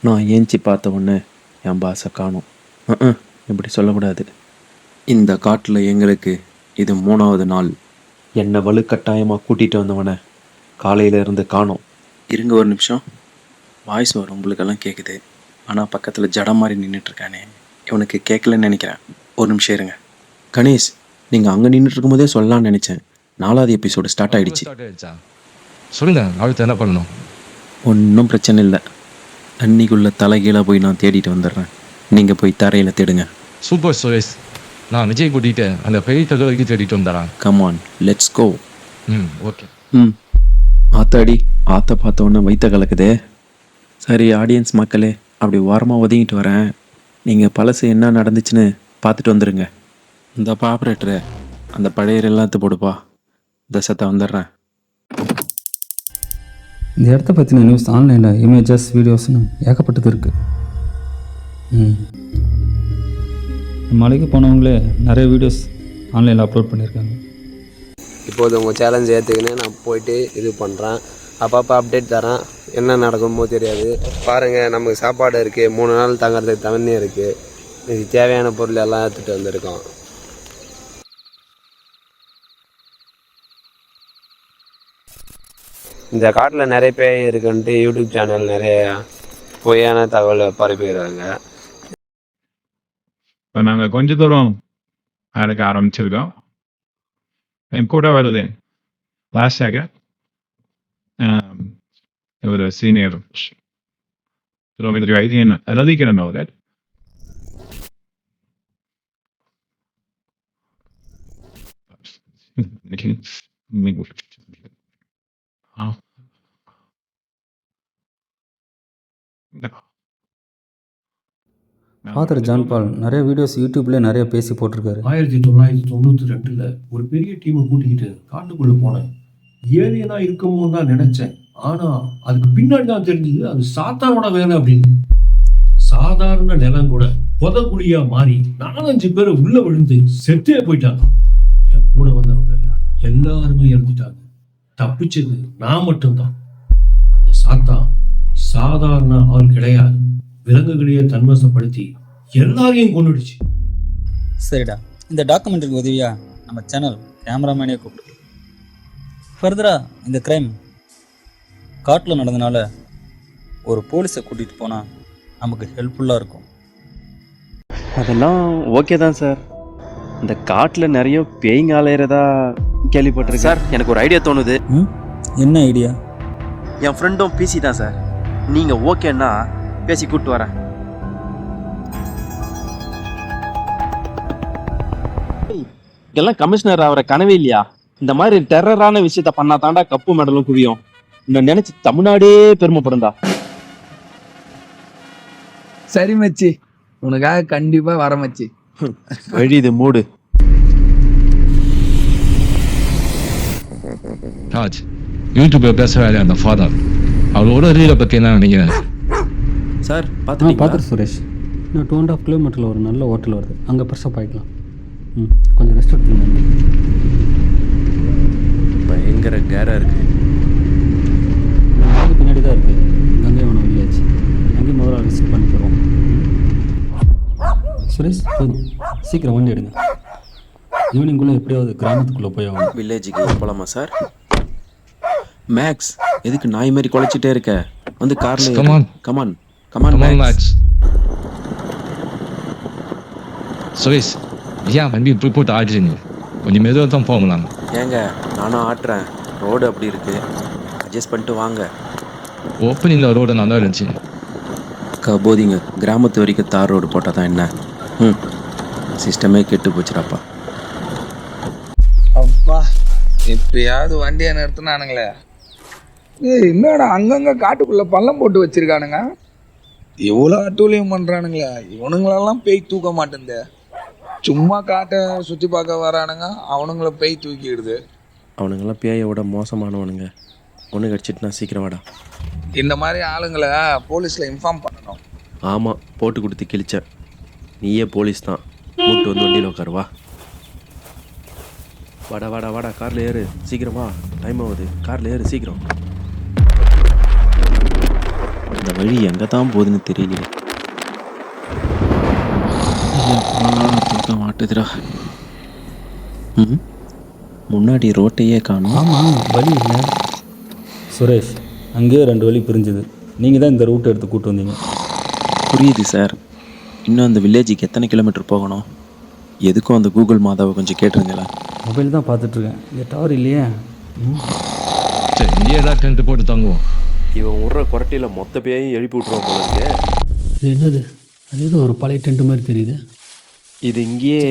நான் ஏஞ்சி பார்த்த உடனே என் பாஸை காணோம். இப்படி சொல்லக்கூடாது. இந்த காட்டில் எங்களுக்கு இது 3வது நாள். என்னை வலுக்கட்டாயமாக கூட்டிகிட்டு வந்தவனை காலையிலேருந்து காணோம். இருங்க ஒரு நிமிஷம். வாய்ஸ் வரும் உங்களுக்கெல்லாம் கேட்குது. ஆனால் பக்கத்தில் ஜடம் மாதிரி நின்றுட்டுருக்கானே, இவனுக்கு கேட்கலன்னு நினைக்கிறேன். ஒரு நிமிஷம் இருங்க. கணேஷ், நீங்கள் அங்கே நின்றுட்டு இருக்கும்போதே சொல்லலான்னு நினச்சேன். 4வது எபிசோடு ஸ்டார்ட் ஆகிடுச்சு. சொல்லுங்க, அடுத்து என்ன பண்ணணும்? ஒன்றும் பிரச்சனை இல்லை. தண்ணிக்குள்ளே தலைகீழாக போய் நான் தேடிட்டு வந்துடுறேன். நீங்கள் போய் தரையில் தேடுங்க. சூப்பர் சுரேஷ், நான் விஜய் கூட்டிகிட்டு அந்த பெரிய தகவலுக்கு தேடிட்டு வந்துடுறேன். Come on, let's go. ஓகே. ஆத்தாடி, ஆற்ற பார்த்த உடனே வைத்த கலக்குதே. சரி ஆடியன்ஸ் மக்களே, அப்படி ஓரமாக ஒதுங்கிட்டு வரேன். நீங்கள் பழசு என்ன நடந்துச்சுன்னு பார்த்துட்டு வந்துடுங்க. இந்த ஆப்ரேட்டரு அந்த பழைய எல்லாத்து போடுப்பா. தசத்தை வந்துடுறேன். இந்த இடத்த பற்றின நியூஸ் ஆன்லைனில் இமேஜஸ் வீடியோஸ்னு ஏகப்பட்டது இருக்குது. மலைக்கு போனவங்களே நிறைய வீடியோஸ் ஆன்லைனில் அப்லோட் பண்ணியிருக்காங்க. இப்போது உங்கள் சேலஞ்ச் ஏற்றுக்கினே நான் போயிட்டு இது பண்ணுறேன். அப்பப்போ அப்டேட் தரேன். என்ன நடக்குமோ தெரியாது. பாருங்கள், நமக்கு சாப்பாடு இருக்குது, 3 நாள் தங்குறதுக்கு தண்ணி இருக்குது, இதுக்கு தேவையான பொருள் எல்லாம் எடுத்துகிட்டு வந்திருக்கோம். இந்த காட்டில் நிறைய பேர் இருக்குன்ட்டு யூடியூப் சேனல் நிறைய பொய்யான தகவலை பரப்பிக்கிறாங்க. இப்போ நாங்கள் கொஞ்ச தூரம் நடக்க ஆரம்பிச்சிருக்கோம். என் கூட வருது லாஸ்டாக ஒரு சீனியர் வைத்தியன் ரதிக்கிறன் அவர். ஃபாதர் ஜான் பால் நிறைய வீடியோஸ் யூடியூப்லேயே நிறைய பேசி போட்டிருக்காரு. 1992 ஒரு பெரிய டீமை கூட்டிக்கிட்டு காட்டுக்குள்ளே போனேன். ஏலியனா இருக்குமோ தான் நினைச்சேன். ஆனால் அதுக்கு பின்னாடி தான் தெரிஞ்சது அது சாத்தானோட வேலை அப்படின்னு. சாதாரண நிலம் கூட புதக்குழியாக மாறி 4-5 பேர் உள்ள விழுந்து செத்தே போயிட்டாங்க. என் கூட வந்தவங்க எல்லாருமே இறந்துட்டாங்க. தப்பிச்சது நான் மட்டும்தான். அந்த சாத்தான் சாதாரண ஆள் கிடையாது. விலங்குகளையே தன்வசப்படுத்தி எல்லாரையும் கொண்டுடுச்சு. சரிடா, இந்த டாக்குமெண்ட்ரிக்கு உதவியாக நம்ம சேனல் கேமராமேனே கூப்பிட்டு ஃபர்தராக இந்த க்ரைம் காட்டில் நடந்தனால ஒரு போலீஸை கூட்டிகிட்டு போனால் நமக்கு ஹெல்ப்ஃபுல்லாக இருக்கும். அதெல்லாம் ஓகே தான் சார். இந்த காட்டில் நிறைய பேய்ங்க அலையிறதா கேள்விப்பட்டிருக்கேன் சார். எனக்கு ஒரு ஐடியா தோணுது. என்ன ஐடியா? என் ஃப்ரெண்டும் பிசி தான் சார். நீங்கள் ஓகேன்னா பேசி கூப்பிட்டு வரேன். இதெல்லாம் கமிஷனர் ஆகிற கனவே இல்லையா? இந்த மாதிரி டெரரான விஷயத்த பண்ணா தாண்டா கப்பு மெடலும் குவியும். இன்னும் நினைச்சு தமிழ்நாடே பெருமைப்படும்டா. சரி மச்சி, உனக்காக கண்டிப்பா வர மச்சி. வழி இது மூடு. ராஜ், யூடியூப்ல பேசுறாரு அந்த ஃபாதர், அவரோட ரீலை பற்றி என்ன நினைக்கிறேன் சார்? பார்த்துட்டு சுரேஷ், இன்னும் 2.5 கிலோமீட்டரில் ஒரு நல்ல ஹோட்டல் வருது, அங்கே பெருசாக போய்க்கலாம். கொஞ்சம் ரெஸ்ட் எடுத்துங்க. பயங்கர கேராக இருக்குது. பின்னாடி தான் இருக்குது கங்கைவனம் வில்லேஜ். அங்கேயும் முதல்ல விசிட் பண்ணி தருவோம். சுரேஷ், சீக்கிரம் வண்டி எடுங்க. ஈவினிங்குள்ளே எப்படியாவது கிராமத்துக்குள்ளே போய் ஆகணும். வில்லேஜுக்கு போகலாமா சார்? மேக்ஸ், எதுக்கு நாய் மாதிரி குலைச்சிட்டே இருக்க? வந்து காரில் come on come on come on Max. Suresh, ஏன் வண்டி இப்படி போட்டு ஆடுறீங்க? கொஞ்சம் மெதுவாக தான் போகலாம். ஏங்க, நானும் ஆட்டுறேன். ரோடு அப்படி இருக்கு, அட்ஜஸ்ட் பண்ணிட்டு வாங்க. ஓப்பனிங்கில் ரோடு நல்லா இருந்துச்சு. போதிங்க, கிராமத்து வரைக்கும் தார் ரோடு போட்டால் தான் என்ன? சிஸ்டமே கெட்டு போச்சுடாப்பா. அப்பா, எப்பயாவது வண்டியை நிறுத்தினானுங்களே. என்னடா அங்கங்க காட்டுக்குள்ள பள்ளம் போட்டு வச்சிருக்கானுங்க. எவ்வளோ அட்டூழியம் பண்றானுங்களே. இவனுங்களெல்லாம் பேய் தூக்க மாட்டேங்குது. சும்மா காட்டை சுற்றி பார்க்க வரானுங்க, அவனுங்கள பேய் தூக்கிடுது. அவனுங்களாம் பேயை விட மோசமானவனுங்க. ஒன்று கடிச்சிட்டுனா சீக்கிரம் வாடா. இந்த மாதிரி ஆளுங்களை போலீஸில் இன்ஃபார்ம் பண்ணணும். ஆமாம், போட்டு கொடுத்து கிழிச்ச நீயே போலீஸ் தான். மூட்டு வந்து வண்டியில் உட்காருவா. வாடா வாடா வாடா, காரில் ஏறு சீக்கிரம். வா, டைம் ஆகுது. காரில் ஏறு சீக்கிரம். இந்த வழி எங்கே தான் போகுதுன்னு தெரியலையே. தூக்கம் மாட்டுதுடா. முன்னாடி ரோட்டையே காணும். ஆமாம், வழி இல்லை. சுரேஷ், அங்கேயே 2 வழி பிரிஞ்சுது. நீங்கள் தான் இந்த ரூட்டை எடுத்து கூப்பிட்டு வந்தீங்க. புரியுது சார். இன்னும் அந்த வில்லேஜுக்கு எத்தனை கிலோமீட்டர் போகணும்? எதுக்கும் அந்த கூகுள் மாதாவை கொஞ்சம் கேட்டுருங்களேன். மொபைல் தான் பார்த்துட்ருக்கேன். இங்கே டவர் இல்லையே. சரி, இங்கேயே ஏதாவது டென்ட் போட்டு தங்குவோம். இவன் விட்ற குரட்டையில் மொத்த பேயும் எழுப்பி விட்ருவோம் போல இருக்கு. இது என்னது? அது ஏதோ ஒரு பழைய டென்ட் மாதிரி தெரியுது. இது இங்கேயே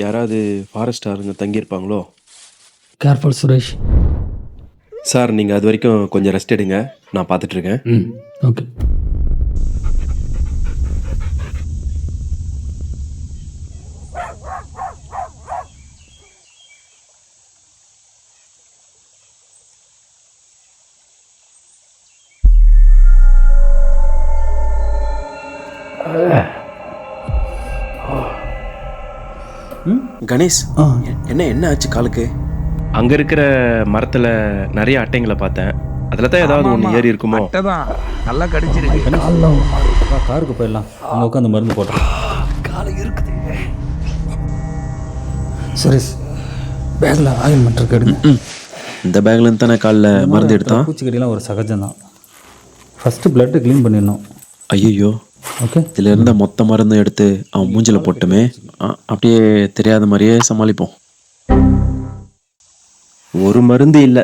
யாராவது ஃபாரஸ்ட் ஆளுங்க தங்கியிருப்பாங்களோ? கேர்ஃபுல் சுரேஷ். சார், நீங்கள் அது வரைக்கும் கொஞ்சம் ரெஸ்ட் எடுங்க, நான் பார்த்துட்ருக்கேன். ஓகே. கணேஷ், என்ன ஆச்சு காலுக்கு? அங்கே இருக்கிற மரத்தில் நிறைய அட்டைங்களை பார்த்தேன். அதில் தான் ஏதாவது ஒன்று ஏறி இருக்குமோ? தான் நல்லா கடிச்சிருக்கு. காருக்கு போயிடலாம். அங்கே உட்காந்து மருந்து போட்டுறேன். காலை இருக்குது. சுரேஷ், பேக்கில் ஆயில்மெண்ட் இருக்கு, எடுங்க. இந்த பேக்லேருந்து தானே காலில் மருந்து எடுத்தான்? பூச்சிக்கடிலாம் ஒரு சகஜம்தான். ஃபஸ்ட்டு பிளட்டு க்ளீன் பண்ணிடணும். ஐயோ, ஓகே. இதில் இருந்த மொத்த மருந்தும் எடுத்து அவன் மூஞ்சில் போட்டுமே. அப்படியே தெரியாத மாதிரியே சமாளிப்போம். ஒரு மருந்து இல்லை,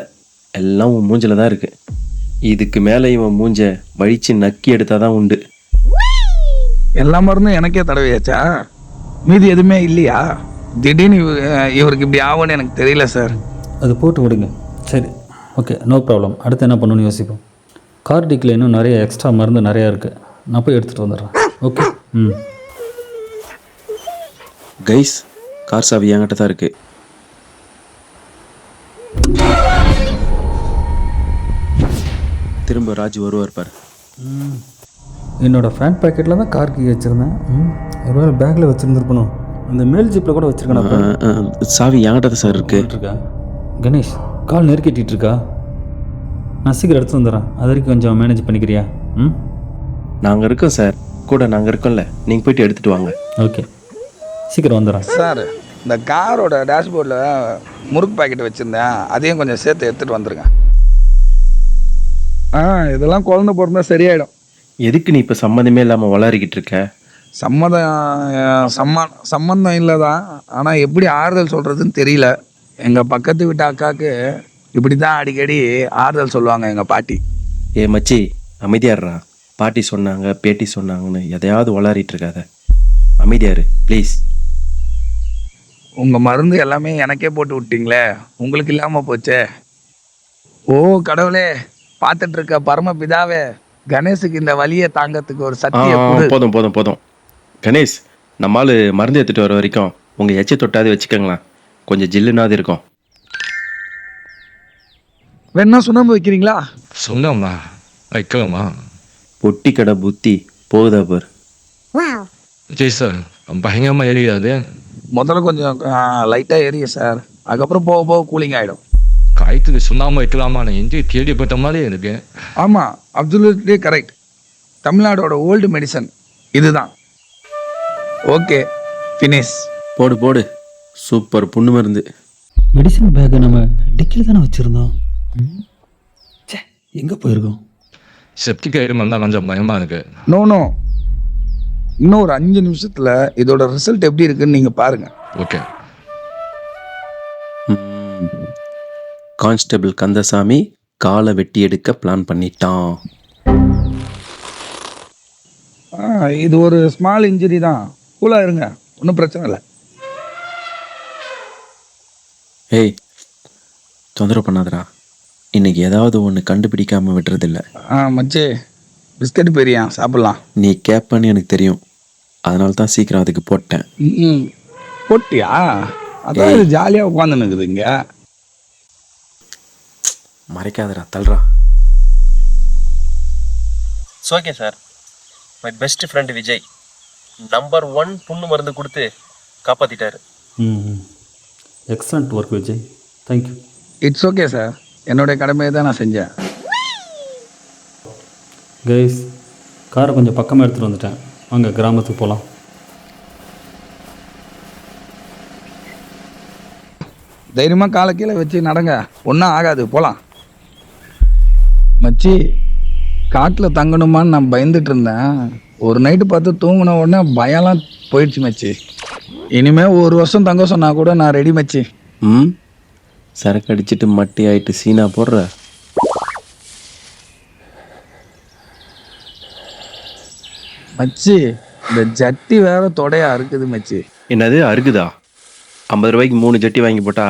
எல்லாம் உன் மூஞ்சில் தான் இருக்குது. இதுக்கு மேலே இவன் மூஞ்ச வழித்து நக்கி எடுத்தால் தான் உண்டு. எல்லா மருந்தும் எனக்கே தடவையாச்சா? மீதி எதுவுமே இல்லையா? திடீர்னு இவருக்கு இப்படி ஆகும்னு எனக்கு தெரியல சார். அது போட்டு விடுங்க. சரி, ஓகே, நோ ப்ராப்ளம். அடுத்து என்ன பண்ணணும்னு யோசிப்போம். கார் டிக்கில் இன்னும் நிறைய எக்ஸ்ட்ரா மருந்து நிறையா இருக்குது. நான் போய் எடுத்துகிட்டு வந்துடுறேன். ஓகே. கைஸ், கார் சாவி என்கிட்ட தான் இருக்குது. திரும்ப ராஜு வருவார் பாரு. என்னோடய ஃபேன் பேக்கெட்டில் தான் கார் கீ வச்சுருந்தேன். ஒருவேளை பேக்கில் வச்சுருந்துருக்கணும். அந்த மேல் ஜிப்பில் கூட வச்சுருக்கேன். சாவி என்கிட்ட தான் சார் இருக்குது. இருக்கா கணேஷ்? கால் நெருக்கிட்டு இருக்கா? நான் சீக்கிரம் எடுத்து வந்துடுறேன். அது வரைக்கும் கொஞ்சம் மேனேஜ் பண்ணிக்கிறியா? நாங்கள் இருக்கோம் சார், கூட நாங்கள் இருக்கோம்ல. நீங்கள் போயிட்டு எடுத்துகிட்டு வாங்க. ஓகே, சீக்கிரம் வந்துடுறேன். சார், இந்த காரோட டேஷ்போர்டில் முறுக்கு பாக்கெட் வச்சுருந்தேன், அதையும் கொஞ்சம் சேர்த்து எடுத்துகிட்டு வந்துருங்க. இதெல்லாம் குழந்தை பிறந்தா சரியாயிடும். எதுக்கு நீ இப்போ சம்மந்தமே இல்லாமல் வளரிக்கிட்டு இருக்க? சம்மந்தம் இல்லை தான், ஆனால் எப்படி ஆறுதல் சொல்கிறதுன்னு தெரியல. எங்கள் பக்கத்து வீட்டு அக்காவுக்கு இப்படி தான் அடிக்கடி ஆறுதல் சொல்லுவாங்க எங்கள் பாட்டி. ஏ மச்சி, அமைதியாடுறா. பாட்டி சொன்னாங்க, பேட்டி சொன்னாங்கன்னு எதையாவது வளரிட்டு இருக்காத. அமைதியாரு ப்ளீஸ். உங்கள் மருந்து எல்லாமே எனக்கே போட்டு விட்டீங்களே, உங்களுக்கு இல்லாமல் போச்சே. ஓ கடவுளே, பார்த்துட்டு இருக்க பரமபிதாவே, கணேஷுக்கு இந்த வலியை தாங்கிறதுக்கு ஒரு சக்தியை கொடு. போதும் போதும் போதும். கணேஷ், நம்மால் மருந்து எடுத்துகிட்டு வர வரைக்கும் உங்கள் எச்சை தொட்டாது வச்சுக்கோங்களேன். கொஞ்சம் ஜில்லுனாது இருக்கும். வேணா சுண்ணாம்பு வைக்கிறீங்களா? சொன்னோம்மா, வைக்கலாமா? பொட்டி கடை புத்தி போகுதா பார். ஜெய்சர், பயங்கரமாக எரியாது. முதல்ல கொஞ்சம் லைட்டாக எரியும் சார், அதுக்கப்புறம் போக போக கூலிங் ஆகிடும். காய்த்துக்கு சுண்ணாம்பு வைக்கலாமா? நான் எங்கே கேள்விப்பட்ட மாதிரி இருக்கு. ஆமாம், அப்சல்யூட்லி கரெக்ட். தமிழ்நாடோட ஓல்டு மெடிசன் இதுதான். Okay, finish. போடு போடு, சூப்பர் புண்ணு மருந்து. மெடிசன் பேக்கை நம்ம டிக்கில் தானே வச்சுருந்தோம். எங்கே போயிருக்கோம்? செப்டிக் ஐட்டம் வந்தால் கொஞ்சம் பயமாக இருக்கு. நோ, இன்னும் ஒரு 5 நிமிஷத்தில் இதோட ரிசல்ட் எப்படி இருக்குன்னு நீங்கள் பாருங்கள். ஓகே. கான்ஸ்டபிள் கந்தசாமி காலை வெட்டி எடுக்க பிளான் பண்ணிட்டான். இது ஒரு ஸ்மால் இன்ஜுரி தான், கூலாக இருங்க, ஒன்றும் பிரச்சனை இல்லை. ஏய், தொந்தரவு பண்ணாதடா. இன்னைக்கு ஏதாவது ஒன்று கண்டுபிடிக்காம விட்டுறதில்ல. மச்சே, பிஸ்கட் பெரியா சாப்பிட்லாம். நீ கேட்பன்னு எனக்கு தெரியும், அதனால தான் சீக்கிரம் அதுக்கு போட்டேன். போட்டியா? அதான் இது ஜாலியாக உட்காந்துன்னு இருக்குது இங்கே. மறைக்காதடா, தள்ளுறா. Okay sir, my best friend Vijay number 1 புண்ணு மருந்து கொடுத்து காப்பாற்றிட்டாரு. Excellent work Vijay, thank you. It's okay sir, என்னுடைய கடமையை தான் நான் செஞ்சேன். கைஸ், காரை கொஞ்சம் பக்கமாக எடுத்துகிட்டு வந்துட்டேன். வாங்க கிராமத்துக்கு போகலாம். தைரியமாக காலை கீழே வச்சு நடங்க, ஒன்றும் ஆகாது, போகலாம். மச்சி, காட்டில் தங்கணுமான்னு நான் பயந்துட்டு இருந்தேன். ஒரு நைட்டு பார்த்து தூங்கின உடனே பயம்லாம் போயிடுச்சு மச்சி. இனிமேல் 1 வருஷம் தங்க சொன்னா கூட நான் ரெடி மச்சி. ம், சரக்கு அடிச்சிட்டு மட்டி ஆயிட்டு சீனா போடுற. மச்சி, இந்த ஜட்டி வேற தொடையா இருக்குது மச்சி. என்னது அருகுதா? 50 ரூபாய்க்கு 3 ஜட்டி வாங்கி போட்டா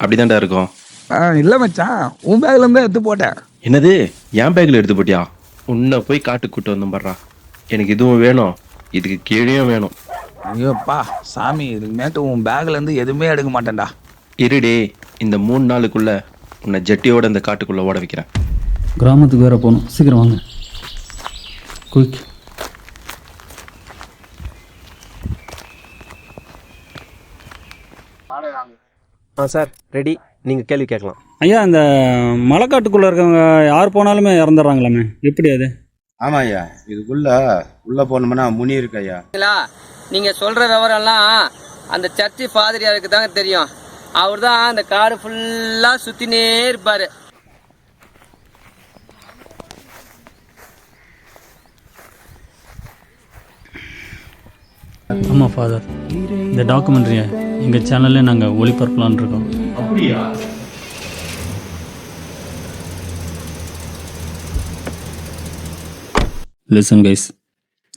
அப்படிதான்டா இருக்கும். இல்லை மச்சான், உன் பேக்லேருந்து தான் எடுத்து போட்டேன். என்னது என் பேக்கில் எடுத்து போட்டியா? உன்னை போய் காட்டுக்கு கூட்டு வந்து படுறா. எனக்கு இதுவும் வேணும், இதுக்கு கீழேயும் வேணும். ஐயோப்பா சாமி, இதுமேட்டு உன் பேக்லேருந்து எதுவுமே எடுக்க மாட்டேன்டா. இருடே, இந்த 3 நாளுக்குள்ள உன்னை ஜட்டியோட இந்த காட்டுக்குள்ள ஓட வைக்கிறேன். கிராமத்துக்கு வேறு போகணும், சீக்கிரம் வாங்க. குயிக். சார் ரெடி, நீங்கள் கேள்வி கேட்கலாம். ஐயா, இந்த மலைக்காட்டுக்குள்ளே இருக்கவங்க யார் போனாலுமே இறந்துடுறாங்களாமே, எப்படி அது? ஆமாம் ஐயா, உள்ளே போனோம்னா முனி இருக்கு ஐயா. நீங்கள் சொல்கிற விவரம்லாம் அந்த சர்ச்சு ஃபாதரியாருக்கு தாங்க தெரியும். அவர் தான் அந்த காடு ஃபுல்லாக சுற்றினே இருப்பார். ஆமாம் ஃபாதர், இந்த டாக்குமெண்ட்ரியை எங்கள் சேனல்லே நாங்கள் ஒளிபரப்பலான்னு இருக்கோம். அப்படியா? லிசன் கைஸ்,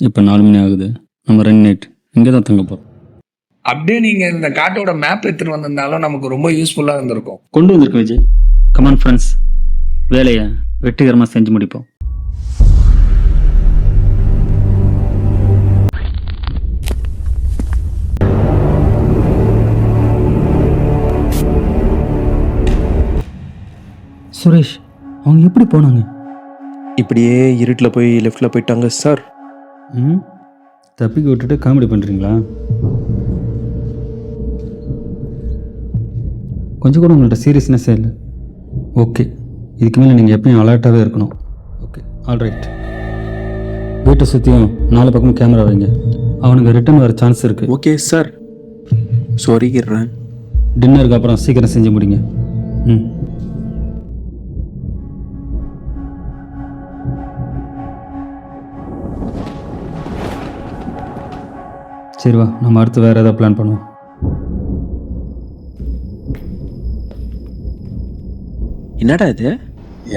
இப்போ 4 மணி ஆகுது. நம்ம 2 நைட் இங்கே தான் தங்க போகிறோம். அப்படியே நீங்கள் இந்த காட்டோட மேப் எடுத்துகிட்டு வந்திருந்தாலும் நமக்கு ரொம்ப யூஸ்ஃபுல்லாக இருந்திருக்கும். கொண்டு வந்திருக்கோம் விஜய். கமான் ஃப்ரெண்ட்ஸ், வேலையை வெற்றிகரமாக செஞ்சு முடிப்போம். சுரேஷ், அவங்க எப்படி போனாங்க? இப்படியே இருட்டில் போய் லெஃப்டில் போயிட்டாங்க சார். ம், தப்பிக்க விட்டுட்டு காமெடி பண்ணுறீங்களா? கொஞ்சம் கூட உங்கள்கிட்ட சீரியஸ்னஸ்ஸே இல்லை. ஓகே, இதுக்கு மேலே நீங்கள் எப்பயும் அலர்ட்டாகவே இருக்கணும். Okay, alright. வீட்டை சுற்றியும் 4 பக்கமும் கேமரா வைங்க. அவனுக்கு ரிட்டர்ன் வர சான்ஸ் இருக்குது. ஓகே சார், சொரிகிறேன். டின்னருக்கு அப்புறம் சீக்கிரம் செஞ்சு முடிங்க. ம். சரி வா, நம்ம அடுத்து வேறு ஏதாவது பிளான் பண்ணுவோம். என்னடா இது?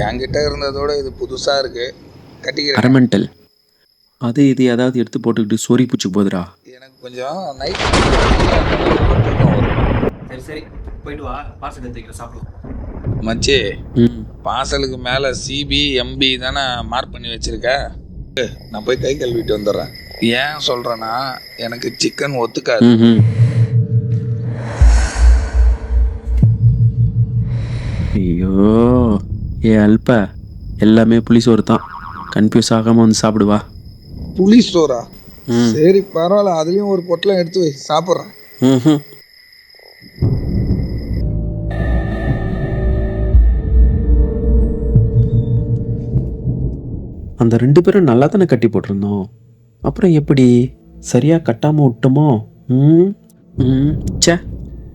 என்கிட்ட இருந்ததோட இது புதுசாக இருக்குது, கட்டிக்கிறேன். அரமெண்டல் அது இது ஏதாவது எடுத்து போட்டுக்கிட்டு சொறி பூச்சி போதுடா. எனக்கு கொஞ்சம் நைட். சரி போயிட்டு வா, பார்சல் எடுத்துக்கிற சாப்பிடலாம். மச்சி, ம், பார்சலுக்கு மேலே சிபி எம்பி தானே மார்க் பண்ணி வச்சிருக்க. நான் போய் கை கழுவிட்டு வந்துடுறேன். ஏன் சொல்கிறேன்னா, எனக்கு சிக்கன் ஒத்துக்காது. ம். ஐயோ, அல்ப எல்லாமே புளிசோறு தான். கன்ஃபியூஸ் ஆகாமல் வந்து சாப்பிடுவா. புளி ஸ்டோரா? சரி பரவாயில்ல, அதுலேயும் ஒரு பொட்டலம் எடுத்து வை, சாப்பிட்றேன். ம். அந்த 2 பேரும் நல்லா தானே கட்டி போட்டிருந்தோம். அப்புறம் எப்படி சரியாக கட்டாமல் விட்டோமோ? சே,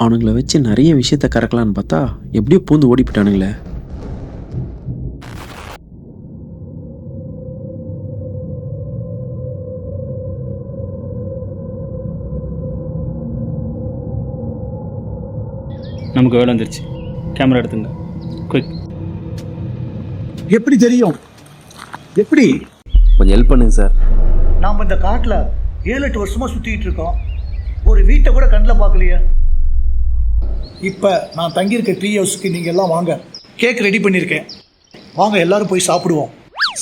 அவனுங்களை வச்சு நிறைய விஷயத்த கறக்கலான்னு பார்த்தா எப்படியோ பூந்து ஓடி போயிட்டானுங்களே. நமக்கு வேலை வந்துருச்சு. கேமரா எடுத்துங்க, குயிக். எப்படி தெரியும்? எப்படி? கொஞ்சம் ஹெல்ப் பண்ணுங்க சார். நாம் இந்த காட்டில் 7-8 வருஷமாக சுற்றிக்கிட்டு இருக்கோம். ஒரு வீட்டை கூட கண்ணில் பார்க்கலையே. இப்போ நான் தங்கியிருக்க ட்ரீ ஹவுஸுக்கு நீங்கள் எல்லாம் வாங்க. கேக் ரெடி பண்ணியிருக்கேன், வாங்க எல்லாரும் போய் சாப்பிடுவோம்.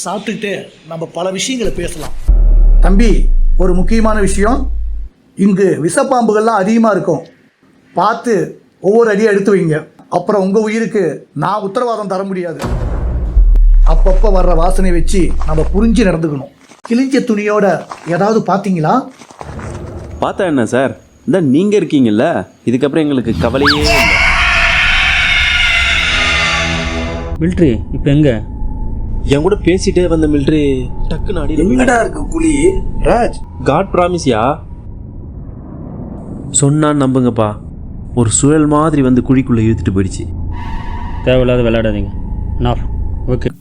சாப்பிட்டுக்கிட்டு நம்ம பல விஷயங்களை பேசலாம். தம்பி, ஒரு முக்கியமான விஷயம், இங்கு விஷப்பாம்புகள்லாம் அதிகமாக இருக்கும். பார்த்து ஒவ்வொரு அடியை எடுத்து வைங்க. அப்புறம் உங்கள் உயிருக்கு நான் உத்தரவாதம் தர முடியாது. அப்பப்போ வர்ற வாசனை வச்சு நம்ம புரிஞ்சு நடந்துக்கணும். கிழிஞ்ச துணியோட ஏதாவது பார்த்தீங்களா? பார்த்தா என்ன சார், இந்த நீங்கள் இருக்கீங்கல்ல, இதுக்கப்புறம் எங்களுக்கு கவலையே இல்லை. மில்ட்ரி இப்போ எங்கே? என் கூட பேசிட்டே வந்த மிலிட்ரி டக்குன்னு அடி எங்கடா இருக்கு குழி? ராஜ் காட் ப்ராமிஸ்யா சொன்னான்னு நம்புங்கப்பா. ஒரு சுழல் மாதிரி வந்து குழிக்குள்ளே இழுத்துட்டு போயிடுச்சு. தேவையில்லாத விளையாடாதீங்க. நான் ஓகே.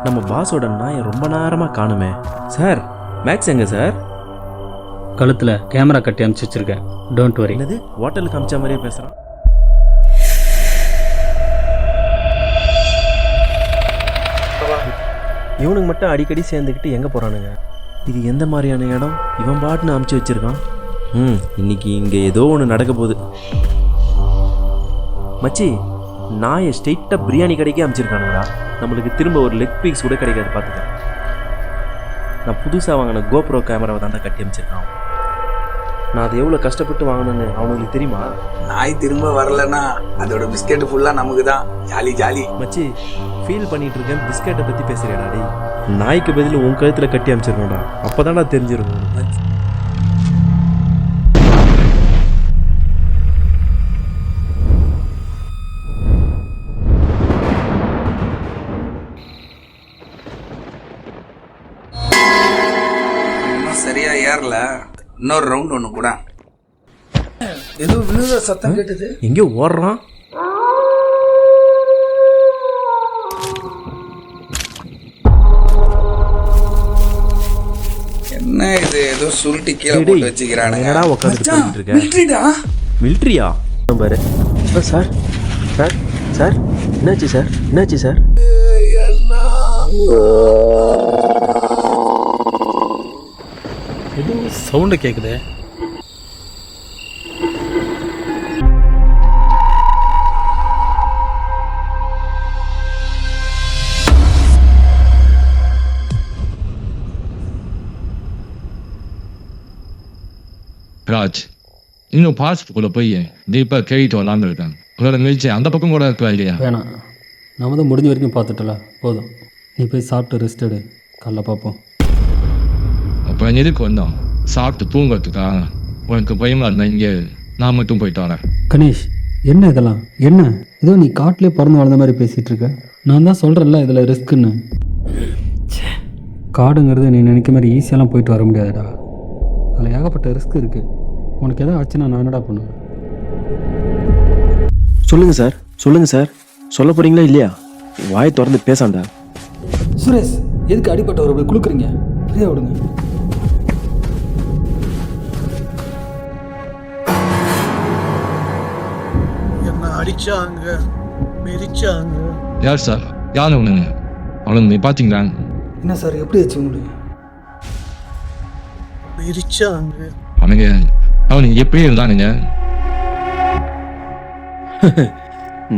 நம்ம பாஸோட நாயை ரொம்ப நேரமாக காணுமே. சார் மேக்ஸ் எங்க சார்? கழுத்தில் கேமரா கட்டி அனுப்பிச்சி வச்சிருக்கேன். Don't worry. என்னது ஹோட்டலுக்கு அமிச்ச மாதிரியே பேசுகிறான். இவனுக்கு மட்டும் அடிக்கடி சேர்ந்துக்கிட்டு எங்கே போகிறானுங்க? இது எந்த மாதிரியான இடம்? இவன் பாட்டுன்னு அமுச்சு வச்சிருக்கான். இன்னைக்கு இங்கே ஏதோ ஒன்று நடக்க போகுது. மச்சி, நாயை ஸ்ட்ரெயிட்டாக பிரியாணி கடைக்கே அமுச்சிருக்கானுங்களா? நம்மளுக்கு திரும்ப ஒரு லெக் பீஸ் கூட கிடைக்காது பார்த்துக்க. நான் புதுசாக வாங்கின கோப்ரோ கேமராவை தான் கட்டி அமிச்சிருக்கான். நான் அதை எவ்வளோ கஷ்டப்பட்டு வாங்கினேன்னு அவனுங்களுக்கு தெரியுமா? நாய் திரும்ப வரலன்னா அதோட பிஸ்கெட் ஃபுல்லாக நமக்கு தான். Jolly jolly. மச்சி, ஃபீல் பண்ணிட்டு இருக்கேன். பிஸ்கெட்டை பற்றி பேசுகிறேடாடி. நாய்க்கு பதில் உன் கழுத்தில் கட்டி அமிச்சிருக்கோம்டா. அப்போ தான்டா தெரிஞ்சிருக்கும். சரியா ஏறல. இன்னொரு ரவுண்ட் ஒன்று கூட. ஏதோ விழுத சத்தம் கேட்டது. எங்கேயோ ஓடுறான். என்ன இது? ஏதோ சுருட்டி கீழே போட்டு வச்சுக்கிறானுங்க. என்னடா உட்காந்துட்டு போயிட்டு இருக்க? மிலிட்ரிடா. மிலிட்ரியா? பாரு சார். சார் சார் என்னாச்சு சார்? என்னாச்சு சார்? எதுவும் சவுண்டு கேட்குது. ராஜ், இன்னும் பாஸ்போர்ட்ல போய் நீ இப்போ கேட்டு வரலான்னு இருக்கேன். உங்களோட முயற்சி அந்த பக்கம் கூட இருக்கா இல்லையா? வேணாம், நம்ம தான் முடிஞ்ச வரைக்கும் பார்த்துட்டல, போதும். நீ போய் சாப்பிட்டு ரெஸ்ட் எடு. காலைல பார்ப்போம். அப்போ எதுக்கு வந்தோம்? சாப்பிட்டு தூங்கிறதுக்கா? உனக்கு பயமா இருந்தா இங்கே நான் மட்டும் போயிட்டு வரேன். கணேஷ், என்ன இதெல்லாம்? என்ன ஏதோ நீ காட்டிலே பிறந்து வளர்ந்த மாதிரி பேசிகிட்டு இருக்க. நான் தான் சொல்கிறேன்ல இதில் ரிஸ்க்குன்னு. காடுங்கிறது நீ நினைக்க மாதிரி ஈஸியாலாம் போயிட்டு வர முடியாதுடா. அதில் ஏகப்பட்ட ரிஸ்க் இருக்குது. உனக்கு எதாவது ஆச்சுன்னா நான் என்னடா பண்ணுவேன்? சொல்லுங்கள் சார், சொல்லுங்கள் சார். சொல்ல போகிறீங்களா இல்லையா? வாயை திறந்து பேசாண்டா. சுரேஷ், எதுக்கு அடிப்பட்டவர் அப்படி குளுக்குறீங்க? ஃப்ரீயாக விடுங்க. என்ன அடிச்சாங்க, மிதிச்சாங்க. யார் சார்? யார் ஒன்றுங்க? அவனுங்க நீ பார்த்தீங்களா? என்ன சார், எப்படி ஆச்சு உங்களுக்கு? மிதிச்சாங்க. அவனுங்க எப்படி இருந்தானுங்க?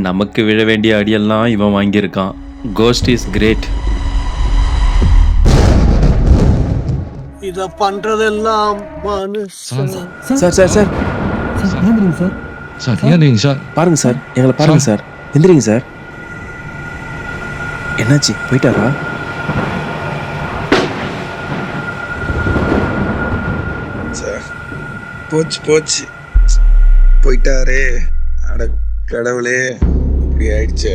நமக்கு விழ வேண்டிய அடியெல்லாம் இவன் வாங்கியிருக்கான். Cost is great. இத பண்றதெல்லாம் சார் சார் சார் சார் ஏந்திரிங்க சார். சார் ஏந்திரிங்க சார். பாருங்க சார், எங்களை பாருங்க சார். எந்திரிங்க சார். என்னாச்சு? போயிட்டாரா? சார் போச்சு போச்சு, போயிட்டாரே. அட கடவுளே, இப்படி ஆயிடுச்சு.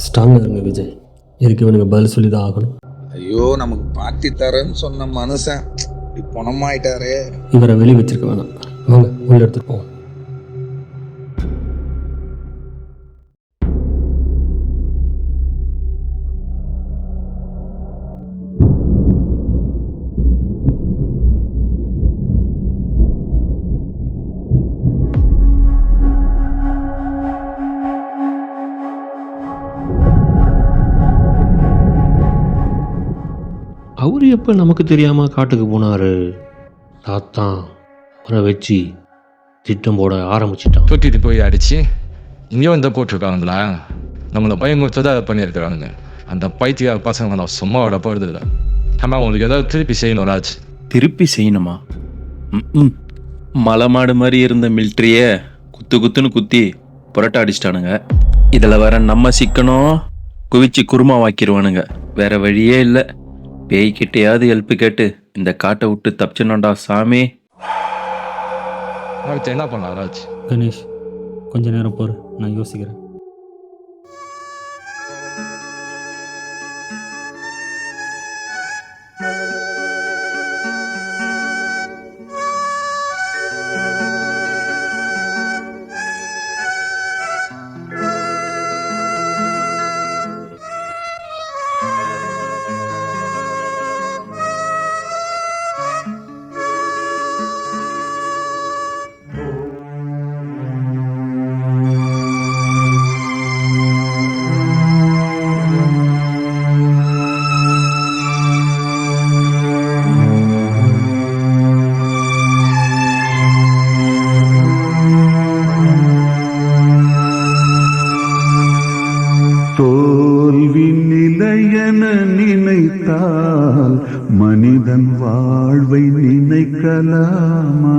ஸ்ட்ராங்காக இருங்க விஜய். இதுக்கு இவனுக்கு பதில் சொல்லி தான் ஆகணும். ஐயோ, நமக்கு பார்ட்டி தரேன்னு சொன்ன மனுஷன் இப்படி பணமாயிட்டாரே. இவரை வெளியே வச்சிருக்க வேணாம். வாங்க உள்ள எடுத்துட்டு போவோம். அவர் எப்போ நமக்கு தெரியாமல் காட்டுக்கு போனார்? தாத்தான் அவரை வச்சு திட்டம் போட ஆரம்பிச்சிட்டான். தொட்டிட்டு போய் அடிச்சு இங்கேயும் இந்த போட்டிருக்காங்களா? நம்மளை பயமுறுத்ததை பண்ணியிருக்கிறானுங்க. அந்த பைத்திய பசங்க நான் சும்மா விட போகிறது இல்லை. ஆமாம், உங்களுக்கு ஏதாவது திருப்பி செய்யணும் ராஜ். திருப்பி செய்யணுமா? மலை மாடு மாதிரி இருந்த மிலிட்ரியை குத்துன்னு குத்தி புரட்ட அடிச்சிட்டானுங்க. இதில் வேற நம்ம சிக்கணும், குவிச்சு குருமா வாக்கிடுவானுங்க. வேற வழியே இல்லை. பேய்கிட்டையாவது ஹெல்ப் கேட்டு இந்த காட்டை விட்டு தப்பிச்சிடணும்டா சாமி. அடுத்து என்ன பண்ணலாம் ராஜ்? கணேஷ், கொஞ்ச நேரம் போரு, நான் யோசிக்கிறேன். தோல்வி நிலையென நினைத்தால் மனிதன் வாழ்வை நினைக்கலாமா?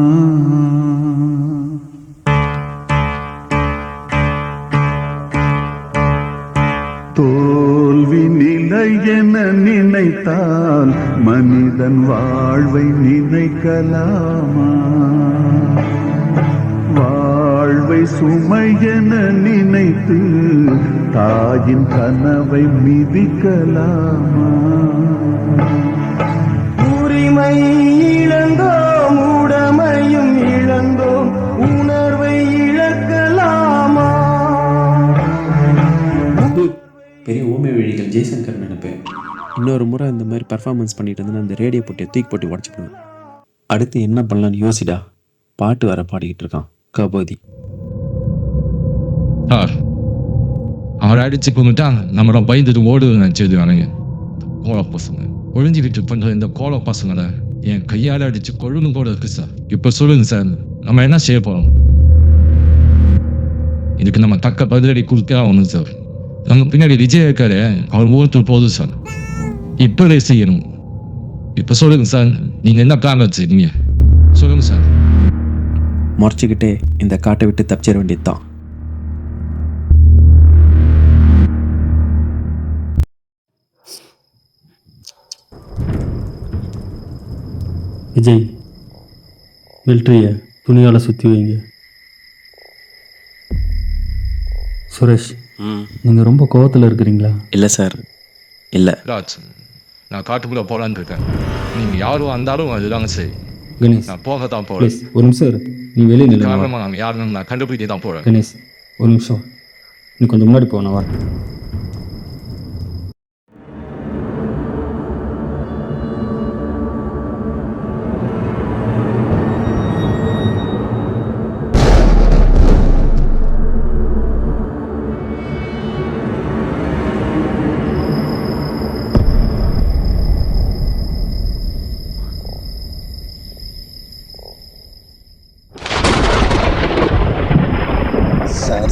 தோல்வி நிலையென நினைத்தால் மனிதன் வாழ்வை நினைக்கலாமா? வாழ்வை சுமையென நினைத்து தாயின் கனவை மிதிக்கலாமா? உரிமை இழந்தோம், உடமையும் இழந்தோம், உணர்வை இழக்கலாமா? பெரிய ஊமை வழிகள் ஜெய்சங்கர் நினைப்பேன். இன்னொரு முறை இந்த மாதிரி பர்ஃபார்மன்ஸ் பண்ணிட்டு வந்து அந்த ரேடியோ போட்டியை தூக்கி போட்டு உடச்சிப்படுவேன். அடுத்து என்ன பண்ணலான்னு யோசிடா. பாட்டு வர பாடிக்கிட்டு இருக்கான் கபோதி. சார், அவரை அடிச்சு கொண்டுட்டா நம்மள பயந்துட்டு ஓடுன்னு நினச்சிடுவானுங்க. கோல பசங்க ஒழிஞ்சிக்கிட்டு பண்ணுற இந்த கோல பசங்களை என் கையால் அடிச்சு கொழுன்னு கூட இருக்கு சார். இப்போ சொல்லுங்க சார், நம்ம என்ன செய்ய போகிறோம்? இதுக்கு நம்ம தக்க பதிலடி கொடுத்தே ஆகணும் சார். நம்ம பின்னாடி விஜய் இருக்காரு, அவர் ஒருத்தர் போதும் சார். இப்போதே செய்யணும். இப்போ சொல்லுங்க சார், நீங்கள் என்ன பிளான் வச்சுருக்கீங்க சொல்லுங்க சார். முறைச்சிக்கிட்டே இந்த காட்டை விட்டு தப்பிச்சிட வேண்டியது தான். விஜய், மில்ட்ரியை துணியால் சுற்றி வைங்க. சுரேஷ், நீங்கள் ரொம்ப கோவத்தில் இருக்கிறீங்களா? இல்லை சார், இல்லை. ராஜ், நான் காட்டுக்குள்ளே போகலான்னு இருக்கேன். நீங்கள் யாரும் வந்தாலும் அதுதாங்க சரி. கணேஷ், நான் போக தான் ப்ளீஸ் போகிறேன். ஒரு நிமிஷம் இரு. நீ வெளியே நில்லுங்க. காரணமாக நான் யாருன்னு நான் கண்டுபிடிக்க தான் போகிறேன். கணேஷ், ஒரு நிமிஷம். நீ கொஞ்சம் முன்னாடி போ, நான் வரேன்.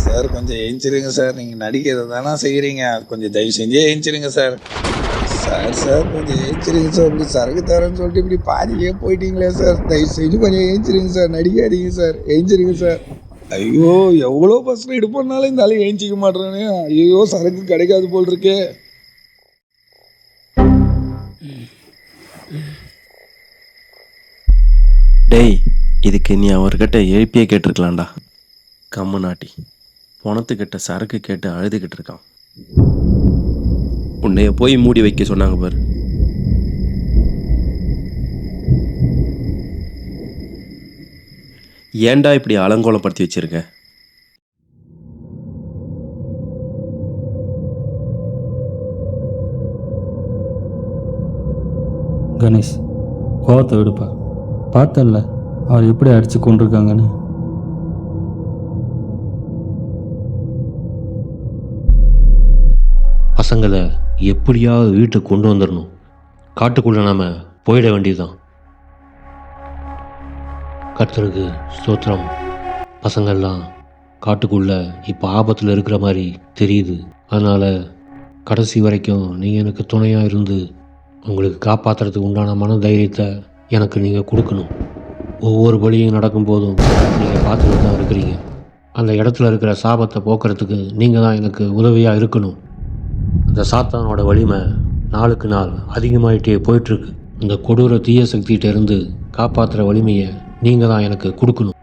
சார் கொஞ்சம் ஏஞ்சிருங்க சார். நீங்கள் நடிக்கிறத தானே செய்கிறீங்க, கொஞ்சம் தயவு செஞ்சே ஏஞ்சிருங்க சார். சார் கொஞ்சம் ஏஞ்சிருங்க சார். இப்படி சரக்கு தரேன்னு சொல்லிட்டு இப்படி பாதியிலே போயிட்டீங்களே சார். தயவு செஞ்சு கொஞ்சம் ஏஞ்சிருங்க சார், நடிக்காதீங்க சார், ஏஞ்சிருங்க சார். ஐயோ, எவ்வளோ பஸ் ரைடு பண்ணாலும் இந்த ஆளு ஏஞ்சிக்க மாட்டேறானே. ஐயோ, சரக்கு கிடைக்காது போல் இருக்கே. டேய், இதுக்கு நீ அவர்கிட்ட எழுப்பியே கேட்டிருக்கலாம்டா. கம்மு நாட்டி பணத்துக்கிட்ட சரக்கு கேட்டு அழுதுகிட்டு இருக்கான். உன்னைய போய் மூடி வைக்க சொன்னாங்க பாரு. ஏன்டா இப்படி அலங்கோலப்படுத்தி வச்சிருக்க? கணேஷ், கோவத்தை விடுப்பா. பார்த்தல்ல அவர் எப்படி அடித்து கொண்டிருக்காங்கன்னு. பசங்களை எப்படியாவது வீட்டுக்கு கொண்டு வந்துடணும். காட்டுக்குள்ளே நாம் போயிட வேண்டியதுதான். கர்த்தருக்கு ஸ்தோத்திரம். பசங்கள்லாம் காட்டுக்குள்ளே இப்போ ஆபத்தில் இருக்கிற மாதிரி தெரியுது. அதனால் கடைசி வரைக்கும் நீங்கள் எனக்கு துணையாக இருந்து உங்களுக்கு காப்பாற்றுறதுக்கு உண்டான மன தைரியத்தை எனக்கு நீங்கள் கொடுக்கணும். ஒவ்வொரு வழியும் நடக்கும்போதும் நீங்கள் பார்த்துட்டு தான் இருக்கிறீங்க. அந்த இடத்துல இருக்கிற சாபத்தை போக்குறதுக்கு நீங்கள் தான் எனக்கு உதவியாக இருக்கணும். அந்த சாத்தானோட வலிமை நாளுக்கு நாள் அதிகமாகிட்டே போயிட்டுருக்கு. இந்த கொடூர தீய சக்திகிட்ட இருந்து காப்பாற்றுற வலிமையை நீங்கள் தான் எனக்கு கொடுக்கணும்.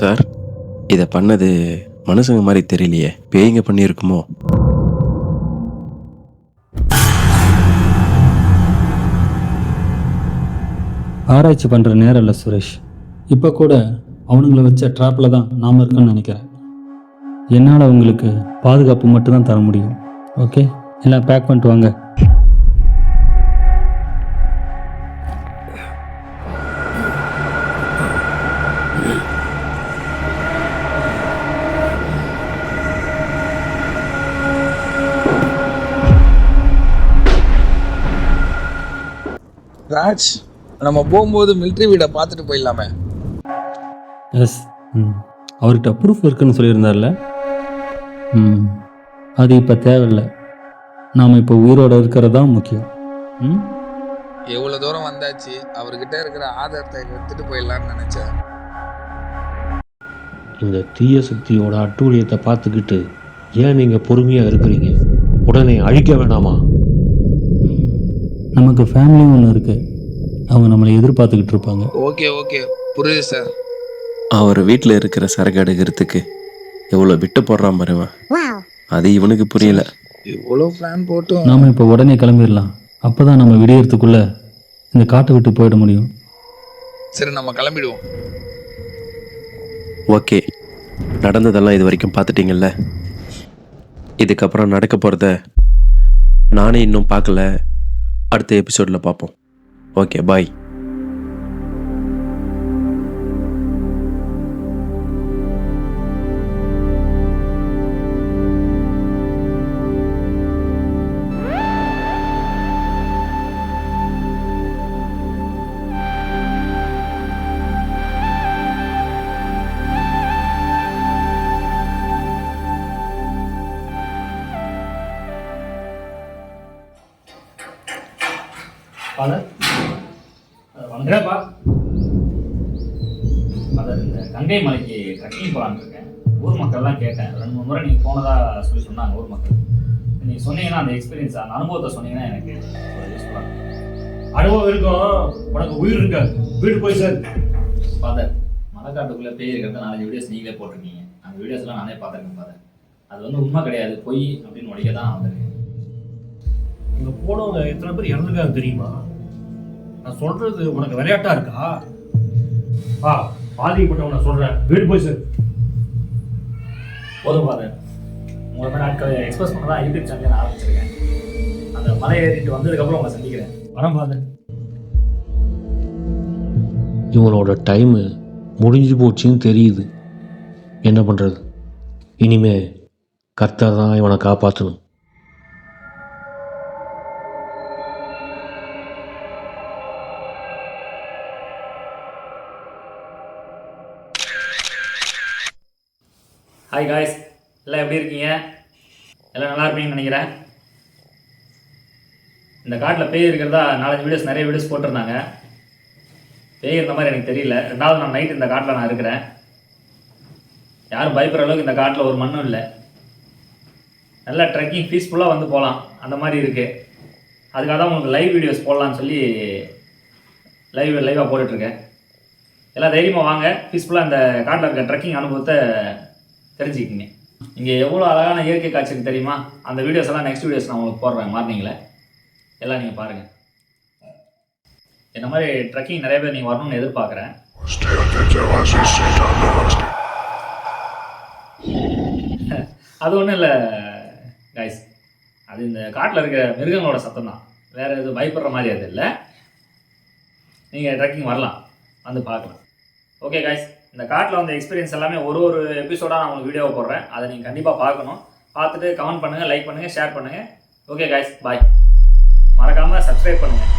சார், இதை பண்ணது மனுஷங்க மாதிரி தெரியலையே, பேய்ங்க பண்ணியிருக்குமோ? ஆராய்ச்சி பண்ணுற நேரம் இல்லை சுரேஷ். இப்போ கூட அவனுங்களை வச்ச ட்ராப்பில் தான் நாம் இருக்கோன்னு நினைக்கிறேன். என்னால் உங்களுக்கு பாதுகாப்பு மட்டும்தான் தர முடியும். ஓகே, எல்லாம் பேக் பண்ணிட்டு வாங்க. ராஜ், நம்ம போகும்போது மிலிட்ரி வீடை பார்த்துட்டு போயிடலாமே. எஸ், அவர்கிட்ட ப்ரூஃப் இருக்குன்னு சொல்லியிருந்தார்ல. அது இப்போ தேவையில்லை. நாம் இப்போ உயிரோடு இருக்கிறது தான் முக்கியம். எவ்வளோ தூரம் வந்தாச்சு, அவர்கிட்ட இருக்கிற ஆதாரத்தை எடுத்துட்டு போயிடலான்னு நினச்சேன். இந்த தீய சக்தியோட அட்டூழியத்தை பார்த்துக்கிட்டு ஏன் நீங்கள் பொறுமையாக இருக்கிறீங்க? உடனே அழிக்க வேணாமா? நமக்கு ஃபேமிலியும் ஒன்று இருக்குது. அவங்க நம்மளை எதிர்பார்த்துக்கிட்டு இருப்பாங்க. ஓகே புரியுது சார். அவர் வீட்டில் இருக்கிற சரக்கு எடுக்கிறதுக்கு எவ்வளோ விட்டு போடுறான் பாருவன். அது இவனுக்கு புரியல. இவ்வளோ பிளான் போட்டும் நாம் இப்போ உடனே கிளம்பிடலாம். அப்போ தான் நம்ம விடியறதுக்குள்ளே இந்த காட்டை விட்டு போயிட முடியும். சரி, நம்ம கிளம்பிடுவோம். ஓகே, நடந்ததெல்லாம் இது வரைக்கும் பார்த்துட்டிங்கல்ல. இதுக்கப்புறம் நடக்க போகிறத நானே இன்னும் பார்க்கல. அடுத்த எபிசோடில் பார்ப்போம். ஓகே, பாய். என்னப்பா அதான் இந்த கங்கை மலைக்கு ட்ரெக்கிங் போகலான்னு இருக்கேன். ஊர் மக்கள்லாம் கேட்டேன். 2-3 முறை நீங்கள் போனதா சொல்லி சொன்னாங்க ஊர் மக்கள். நீங்கள் சொன்னீங்கன்னா அந்த எக்ஸ்பீரியன்ஸ், அந்த அனுபவத்தை சொன்னீங்கன்னா எனக்கு யூஸ்ஃபுல்லாக இருக்கும். அனுபவம் இருக்கும், உனக்கு உயிர் இருக்க. வீடு போய் சார். ஃபாதர், மலைக்காட்டுக்குள்ளே பேய் இருக்கிறத 4 வீடியோஸ் நீங்களே போட்டிருக்கீங்க. அந்த வீடியோஸ்லாம் நானே பார்த்துருக்கேன் ஃபாதர். அது வந்து உண்மை கிடையாது, பொய் அப்படின்னு உடைக்க தான் வந்திருக்கேன். இங்கே போனவங்க எத்தனை பேர் இறந்துருக்காங்க தெரியுமா? நான் சொல்றது உனக்கு விளையாட்டா இருக்கா? பாதிக்கப்பட்டவனை சொல்றேன். வீடு போய் சார். போதும் ஃபாதர், உங்களை மாதிரி ஆட்களை எக்ஸ்பிரஸ் பண்ண தான் யூடியூப் சேனல் நான் ஆரம்பிச்சிருக்கேன். அந்த மலை ஏறிட்டு வந்ததுக்கப்புறம் உங்களை சந்திக்கிறேன். வரேன் ஃபாதர். இவனோட டைமு முடிஞ்சு போச்சுன்னு தெரியுது. என்ன பண்ணுறது? இனிமே கர்த்தர் தான் இவனை காப்பாற்றணும். ஹாய் காய்ஸ், எல்லாம் எப்படி இருக்கீங்க? எல்லாம் நல்லா இருப்பீங்கன்னு நினைக்கிறேன். இந்த காட்டில் பேய் இருக்கிறதா 4-5 வீடியோஸ், நிறைய வீடியோஸ் போட்டிருந்தாங்க. பேய் இருந்த மாதிரி எனக்கு தெரியல. 2வது நாள் நைட் இந்த காட்டில் நான் இருக்கிறேன். யாரும் பயப்படுற அளவுக்கு இந்த காட்டில் ஒரு மண்ணும் இல்லை. நல்லா ட்ரெக்கிங் பீஸ்ஃபுல்லாக வந்து போகலாம், அந்த மாதிரி இருக்குது. அதுக்காக தான் உங்களுக்கு லைவ் வீடியோஸ் போடலான்னு சொல்லி லைவாக போட்டுட்ருக்கேன். எல்லாம் தைரியமாக வாங்க, பீஸ்ஃபுல்லாக இந்த காட்டில் இருக்க ட்ரெக்கிங் அனுபவத்தை தெரிஞ்சுக்கிங்க. இங்கே எவ்வளோ அழகான இயற்கை காட்சி தெரியுமா? அந்த வீடியோஸ் எல்லாம் நெக்ஸ்ட் வீடியோஸ் நான் உங்களுக்கு போடுறேன் மார்னிங்கில். எல்லாம் நீங்கள் பாருங்கள். இந்த மாதிரி ட்ரெக்கிங் நிறைய பேர் நீங்கள் வரணும்னு எதிர்பார்க்குறேன். அது ஒன்றும் இல்லை கைஸ், அது இந்த காட்டில் இருக்கிற மிருகங்களோட சத்தம் தான், வேறு எதுவும் பயப்படுற மாதிரி அது இல்லை. நீங்கள் ட்ரெக்கிங் வரலாம், வந்து பார்க்கலாம். ஓகே கைஸ், இந்த காட்டில் வந்த எக்ஸ்பீரியன்ஸ் எல்லாமே ஒரு எபிசோடாக நான் உங்களுக்கு வீடியோவை போடுறேன். அதை நீங்கள் கண்டிப்பாக பார்க்கணும். பார்த்துட்டு கமெண்ட் பண்ணுங்கள், லைக் பண்ணுங்கள், ஷேர் பண்ணுங்கள். ஓகே கைஸ், பாய். மறக்காமல் சப்ஸ்கிரைப் பண்ணுங்கள்.